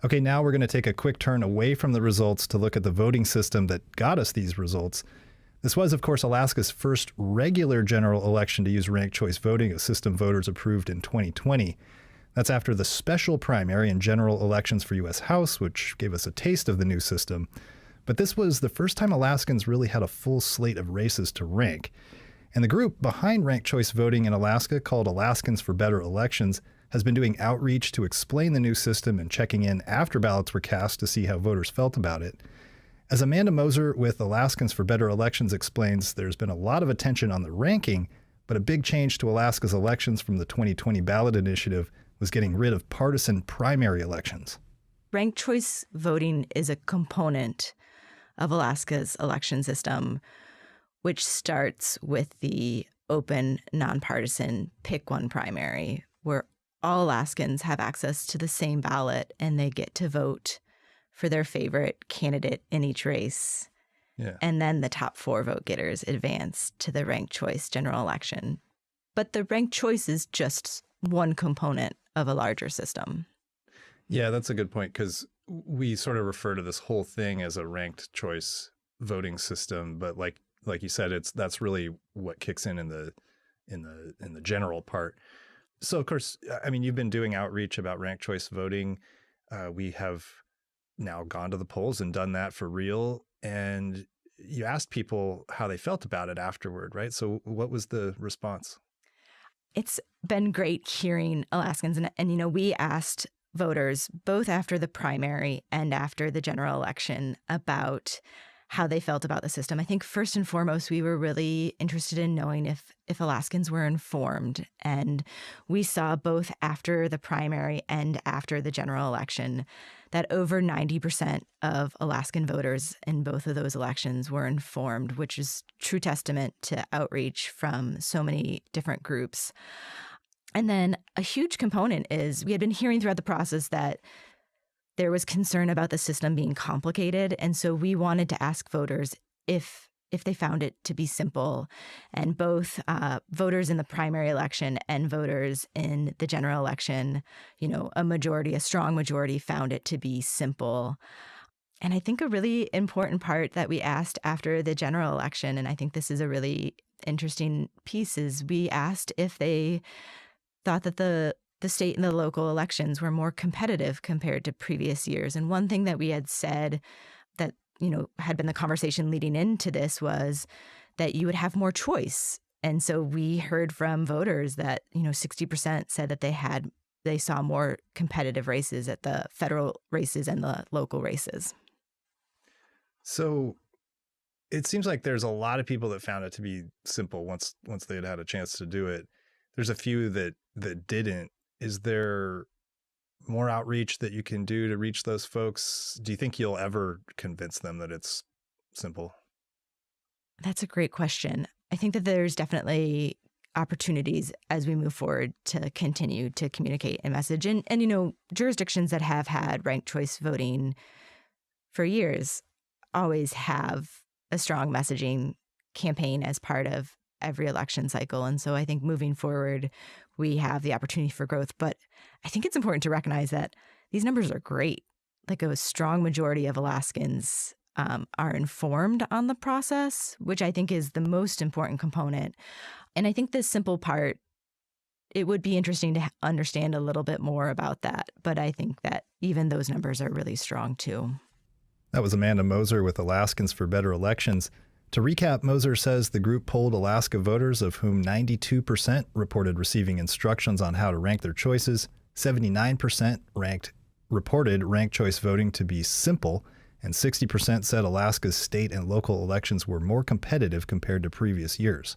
Okay, now we're going to take a quick turn away from the results to look at the voting system that got us these results. This was, of course, Alaska's first regular general election to use ranked choice voting, a system voters approved in 2020. That's after the special primary and general elections for U.S. House, which gave us a taste of the new system. But this was the first time Alaskans really had a full slate of races to rank. And the group behind ranked choice voting in Alaska, called Alaskans for Better Elections, has been doing outreach to explain the new system and checking in after ballots were cast to see how voters felt about it. As Amanda Moser with Alaskans for Better Elections explains, there's been a lot of attention on the ranking, but a big change to Alaska's elections from the 2020 ballot initiative was getting rid of partisan primary elections. Ranked choice voting is a component of Alaska's election system, which starts with the open, nonpartisan pick one primary, where all Alaskans have access to the same ballot and they get to vote for their favorite candidate in each race. Yeah. And then the top 4 vote getters advance to the ranked choice general election. But the ranked choice is just one component of a larger system. Yeah, that's a good point, because we sort of refer to this whole thing as a ranked choice voting system, but like you said, that's really what kicks in the general part. So, of course, I mean, you've been doing outreach about ranked choice voting. We have now gone to the polls and done that for real. And you asked people how they felt about it afterward, right? So what was the response? It's been great hearing Alaskans. And we asked voters both after the primary and after the general election about how they felt about the system. I think first and foremost, we were really interested in knowing if Alaskans were informed. And we saw both after the primary and after the general election that over 90% of Alaskan voters in both of those elections were informed, which is true testament to outreach from so many different groups. And then a huge component is we had been hearing throughout the process that there was concern about the system being complicated. And so we wanted to ask voters if they found it to be simple. And both voters in the primary election and voters in the general election, a strong majority found it to be simple. And I think a really important part that we asked after the general election, and I think this is a really interesting piece, is we asked if they thought that the state and the local elections were more competitive compared to previous years. And one thing that we had said that, had been the conversation leading into this was that you would have more choice. And so we heard from voters that, 60% said that they saw more competitive races at the federal races and the local races. So it seems like there's a lot of people that found it to be simple once they had a chance to do it. There's a few that didn't. Is there more outreach that you can do to reach those folks? Do you think you'll ever convince them that it's simple? That's a great question. I think that there's definitely opportunities as we move forward to continue to communicate and message. And jurisdictions that have had ranked choice voting for years always have a strong messaging campaign as part of every election cycle. And so I think moving forward, we have the opportunity for growth. But I think it's important to recognize that these numbers are great. Like a strong majority of Alaskans are informed on the process, which I think is the most important component. And I think this simple part, it would be interesting to understand a little bit more about that. But I think that even those numbers are really strong too. That was Amanda Moser with Alaskans for Better Elections. To recap, Moser says the group polled Alaska voters, of whom 92% reported receiving instructions on how to rank their choices, 79% reported ranked choice voting to be simple, and 60% said Alaska's state and local elections were more competitive compared to previous years.